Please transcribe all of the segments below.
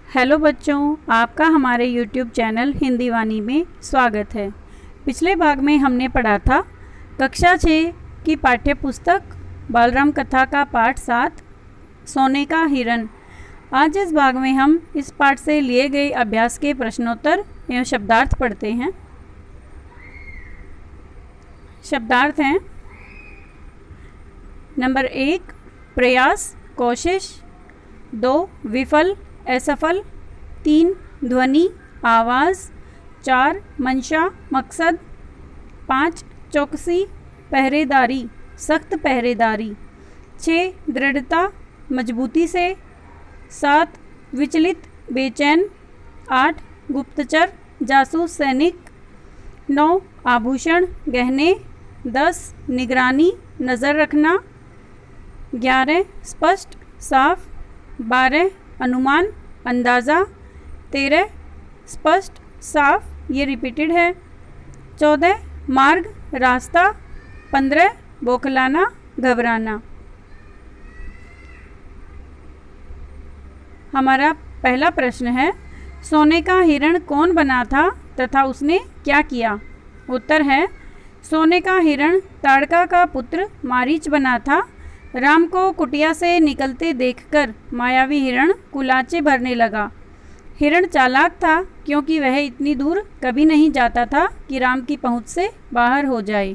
Hello बच्चों, आपका हमारे YouTube चैनल हिंदी वाणी में स्वागत है। पिछले भाग में हमने पढ़ा था कक्षा 6 की पाठ्य पुस्तक बालराम कथा का पाठ 7 सोने का हिरण। आज इस भाग में हम इस पाठ से लिए गए अभ्यास के प्रश्नोत्तर एवं शब्दार्थ पढ़ते हैं। शब्दार्थ हैं: नंबर 1 प्रयास कोशिश, 2 विफल असफल, 3 ध्वनि आवाज़, 4 मंशा मकसद, 5 चौकसी पहरेदारी सख्त पहरेदारी, 6 दृढ़ता मजबूती से, 7 विचलित बेचैन, 8 गुप्तचर जासूस सैनिक, 9 आभूषण गहने, 10 निगरानी नज़र रखना, 11 स्पष्ट साफ, 12 अनुमान अंदाज़ा, 13 स्पष्ट साफ ये रिपीटेड है, 14 मार्ग रास्ता, 15 बौखलाना घबराना। हमारा पहला प्रश्न है, सोने का हिरण कौन बना था तथा उसने क्या किया? उत्तर है, सोने का हिरण ताड़का का पुत्र मारीच बना था। राम को कुटिया से निकलते देखकर मायावी हिरण कुलाचे भरने लगा। हिरण चालाक था क्योंकि वह इतनी दूर कभी नहीं जाता था कि राम की पहुंच से बाहर हो जाए।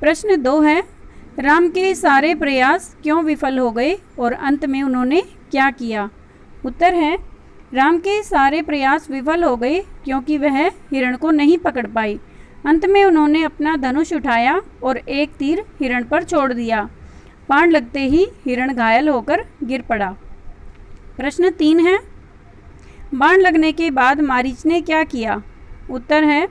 प्रश्न 2 है, राम के सारे प्रयास क्यों विफल हो गए और अंत में उन्होंने क्या किया? उत्तर है, राम के सारे प्रयास विफल हो गए क्योंकि वह हिरण को नहीं पकड़ पाए। अंत में उन्होंने अपना धनुष उठाया और एक तीर हिरण पर छोड़ दिया। बाण लगते ही हिरण घायल होकर गिर पड़ा। प्रश्न 3 है, बाण लगने के बाद मारीच ने क्या किया? उत्तर है,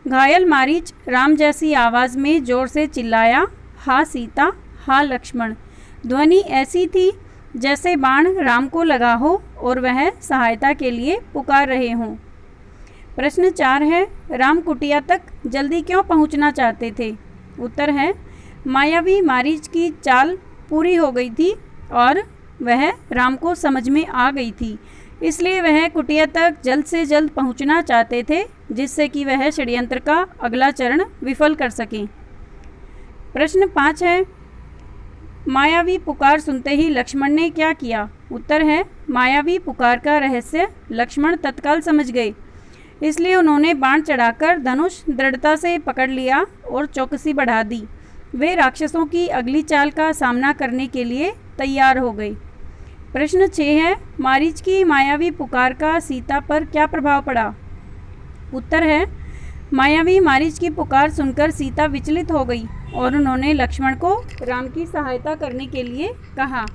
घायल मारीच राम जैसी आवाज़ में जोर से चिल्लाया, हा सीता हा लक्ष्मण। ध्वनि ऐसी थी जैसे बाण राम को लगा हो और वह सहायता के लिए पुकार रहे हों। प्रश्न 4 है, राम कुटिया तक जल्दी क्यों पहुंचना चाहते थे? उत्तर है, मायावी मारीच की चाल पूरी हो गई थी और वह राम को समझ में आ गई थी, इसलिए वह कुटिया तक जल्द से जल्द पहुंचना चाहते थे जिससे कि वह षड्यंत्र का अगला चरण विफल कर सकें। प्रश्न 5 है, मायावी पुकार सुनते ही लक्ष्मण ने क्या किया? उत्तर है, मायावी पुकार का रहस्य लक्ष्मण तत्काल समझ गए, इसलिए उन्होंने बाण चढ़ाकर धनुष दृढ़ता से पकड़ लिया और चौकसी बढ़ा दी। वे राक्षसों की अगली चाल का सामना करने के लिए तैयार हो गए। प्रश्न 6 है, मारीच की मायावी पुकार का सीता पर क्या प्रभाव पड़ा? उत्तर है, मायावी मारीच की पुकार सुनकर सीता विचलित हो गई और उन्होंने लक्ष्मण को राम की सहायता करने के लिए कहा।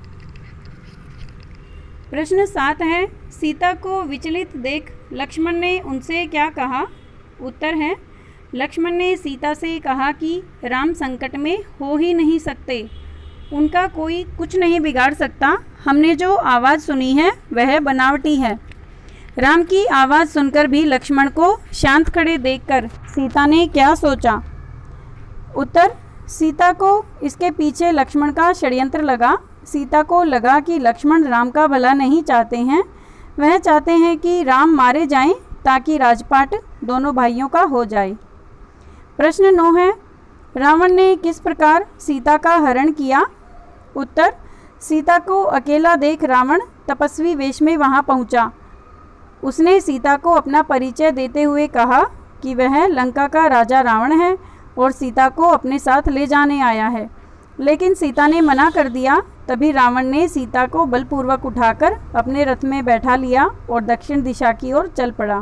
प्रश्न 7 है, सीता को विचलित देख लक्ष्मण ने उनसे क्या कहा? उत्तर है, लक्ष्मण ने सीता से कहा कि राम संकट में हो ही नहीं सकते, उनका कोई कुछ नहीं बिगाड़ सकता। हमने जो आवाज़ सुनी है वह बनावटी है। राम की आवाज़ सुनकर भी लक्ष्मण को शांत खड़े देखकर सीता ने क्या सोचा? उत्तर, सीता को इसके पीछे लक्ष्मण का षड्यंत्र लगा। सीता को लगा कि लक्ष्मण राम का भला नहीं चाहते हैं, वह चाहते हैं कि राम मारे जाएं ताकि राजपाट दोनों भाइयों का हो जाए। प्रश्न 9 है, रावण ने किस प्रकार सीता का हरण किया? उत्तर, सीता को अकेला देख रावण तपस्वी वेश में वहां पहुंचा। उसने सीता को अपना परिचय देते हुए कहा कि वह लंका का राजा रावण है और सीता को अपने साथ ले जाने आया है, लेकिन सीता ने मना कर दिया। तभी रावण ने सीता को बलपूर्वक उठाकर अपने रथ में बैठा लिया और दक्षिण दिशा की ओर चल पड़ा।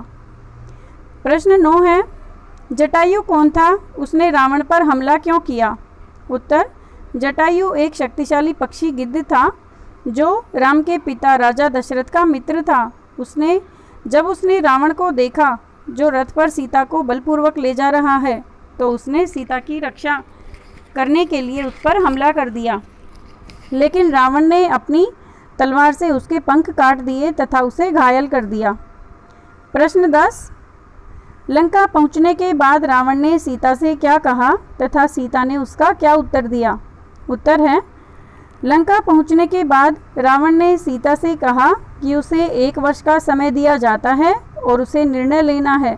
प्रश्न 9 है, जटायु कौन था? उसने रावण पर हमला क्यों किया? उत्तर, जटायु एक शक्तिशाली पक्षी गिद्ध था जो राम के पिता राजा दशरथ का मित्र था। जब उसने रावण को देखा जो रथ पर सीता को बलपूर्वक ले जा रहा है, तो उसने सीता की रक्षा करने के लिए उस पर हमला कर दिया, लेकिन रावण ने अपनी तलवार से उसके पंख काट दिए तथा उसे घायल कर दिया। प्रश्न 10, लंका पहुंचने के बाद रावण ने सीता से क्या कहा तथा सीता ने उसका क्या उत्तर दिया? उत्तर है, लंका पहुंचने के बाद रावण ने सीता से कहा कि उसे 1 वर्ष का समय दिया जाता है और उसे निर्णय लेना है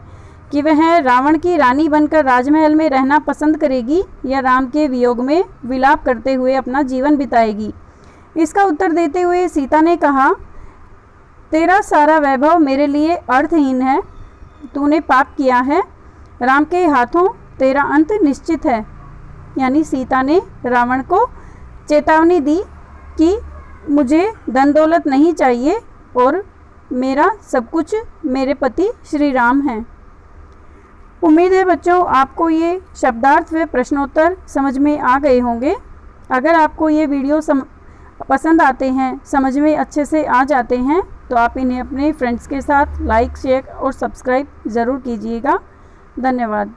कि वह रावण की रानी बनकर राजमहल में रहना पसंद करेगी या राम के वियोग में विलाप करते हुए अपना जीवन बिताएगी। इसका उत्तर देते हुए सीता ने कहा, तेरा सारा वैभव मेरे लिए अर्थहीन है, तूने पाप किया है, राम के हाथों तेरा अंत निश्चित है। यानी सीता ने रावण को चेतावनी दी कि मुझे धन दौलत नहीं चाहिए और मेरा सब कुछ मेरे पति श्री राम हैं। उम्मीद है बच्चों आपको ये शब्दार्थ व प्रश्नोत्तर समझ में आ गए होंगे। अगर आपको ये वीडियो पसंद आते हैं, समझ में अच्छे से आ जाते हैं, तो आप इन्हें अपने फ्रेंड्स के साथ लाइक, शेयर और सब्सक्राइब ज़रूर कीजिएगा। धन्यवाद।